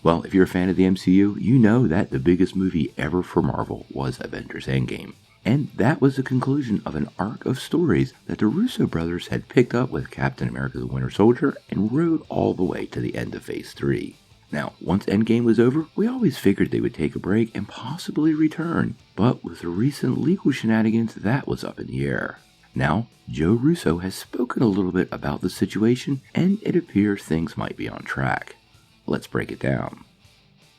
Well, if you're a fan of the MCU, you know that the biggest movie ever for Marvel was Avengers Endgame. And that was the conclusion of an arc of stories that the Russo brothers had picked up with Captain America the Winter Soldier and rode all the way to the end of Phase 3. Now, once Endgame was over, we always figured they would take a break and possibly return, but with the recent legal shenanigans, that was up in the air. Now, Joe Russo has spoken a little bit about the situation, and it appears things might be on track. Let's break it down.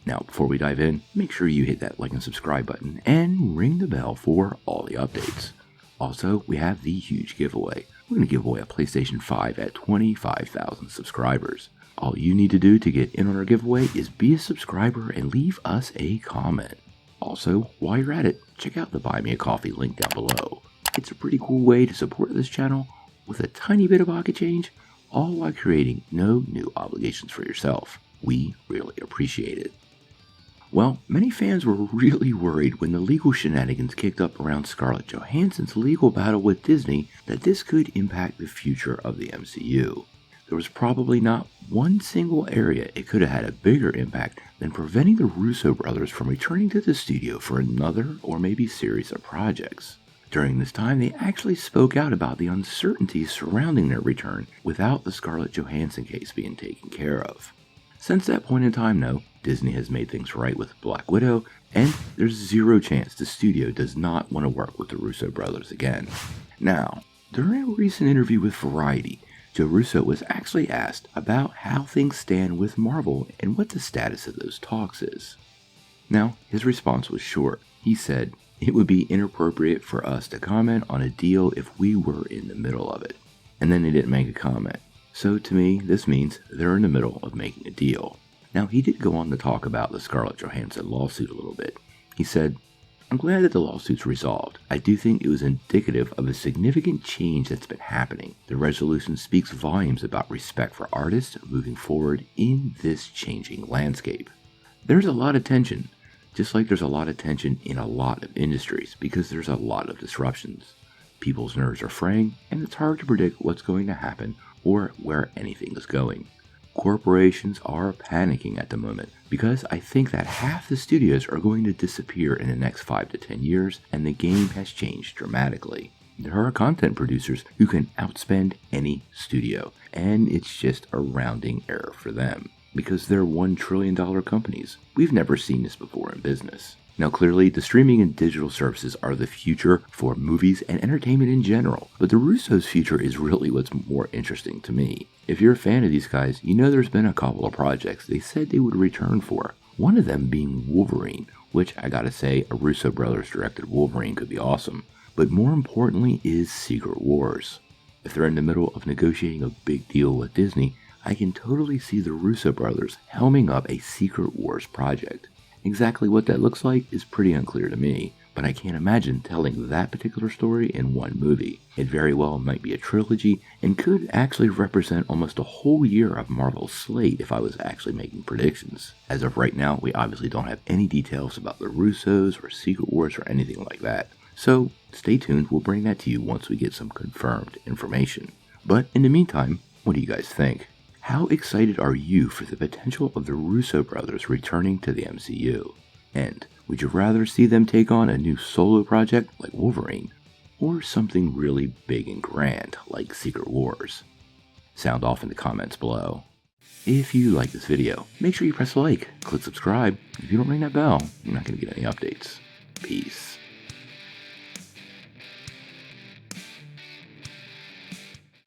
Now, before we dive in, make sure you hit that like and subscribe button and ring the bell for all the updates. Also, we have the huge giveaway. We're going to give away a PlayStation 5 at 25,000 subscribers. All you need to do to get in on our giveaway is be a subscriber and leave us a comment. Also, while you're at it, check out the Buy Me a Coffee link down below. It's a pretty cool way to support this channel with a tiny bit of pocket change, all while creating no new obligations for yourself. We really appreciate it. Well, many fans were really worried when the legal shenanigans kicked up around Scarlett Johansson's legal battle with Disney that this could impact the future of the MCU. There was probably not one single area it could have had a bigger impact than preventing the Russo brothers from returning to the studio for another or maybe series of projects. During this time, they actually spoke out about the uncertainties surrounding their return without the Scarlett Johansson case being taken care of. Since that point in time, though, Disney has made things right with Black Widow, and there's zero chance the studio does not want to work with the Russo brothers again. Now, during a recent interview with Variety, Joe Russo was actually asked about how things stand with Marvel and what the status of those talks is. Now, his response was short. He said, "It would be inappropriate for us to comment on a deal if we were in the middle of it." And then he didn't make a comment. So to me, this means they're in the middle of making a deal. Now, he did go on to talk about the Scarlett Johansson lawsuit a little bit. He said, "I'm glad that the lawsuit's resolved. I do think it was indicative of a significant change that's been happening. The resolution speaks volumes about respect for artists moving forward in this changing landscape." There's a lot of tension, just like there's a lot of tension in a lot of industries because there's a lot of disruptions. People's nerves are fraying, and it's hard to predict what's going to happen or where anything is going. Corporations are panicking at the moment because I think that half the studios are going to disappear in the next 5 to 10 years, and the game has changed dramatically. There are content producers who can outspend any studio, and it's just a rounding error for them because they're $1 trillion companies. We've never seen this before in business. Now clearly, the streaming and digital services are the future for movies and entertainment in general, but the Russos' future is really what's more interesting to me. If you're a fan of these guys, you know there's been a couple of projects they said they would return for, one of them being Wolverine, which I gotta say, a Russo brothers directed Wolverine could be awesome, but more importantly is Secret Wars. If they're in the middle of negotiating a big deal with Disney, I can totally see the Russo brothers helming up a Secret Wars project. Exactly what that looks like is pretty unclear to me, but I can't imagine telling that particular story in one movie. It very well might be a trilogy and could actually represent almost a whole year of Marvel's slate if I was actually making predictions. As of right now, we obviously don't have any details about the Russos or Secret Wars or anything like that. So stay tuned, we'll bring that to you once we get some confirmed information. But in the meantime, what do you guys think? How excited are you for the potential of the Russo brothers returning to the MCU? And would you rather see them take on a new solo project like Wolverine, or something really big and grand like Secret Wars? Sound off in the comments below. If you like this video, make sure you press like, click subscribe. If you don't ring that bell, you're not going to get any updates. Peace.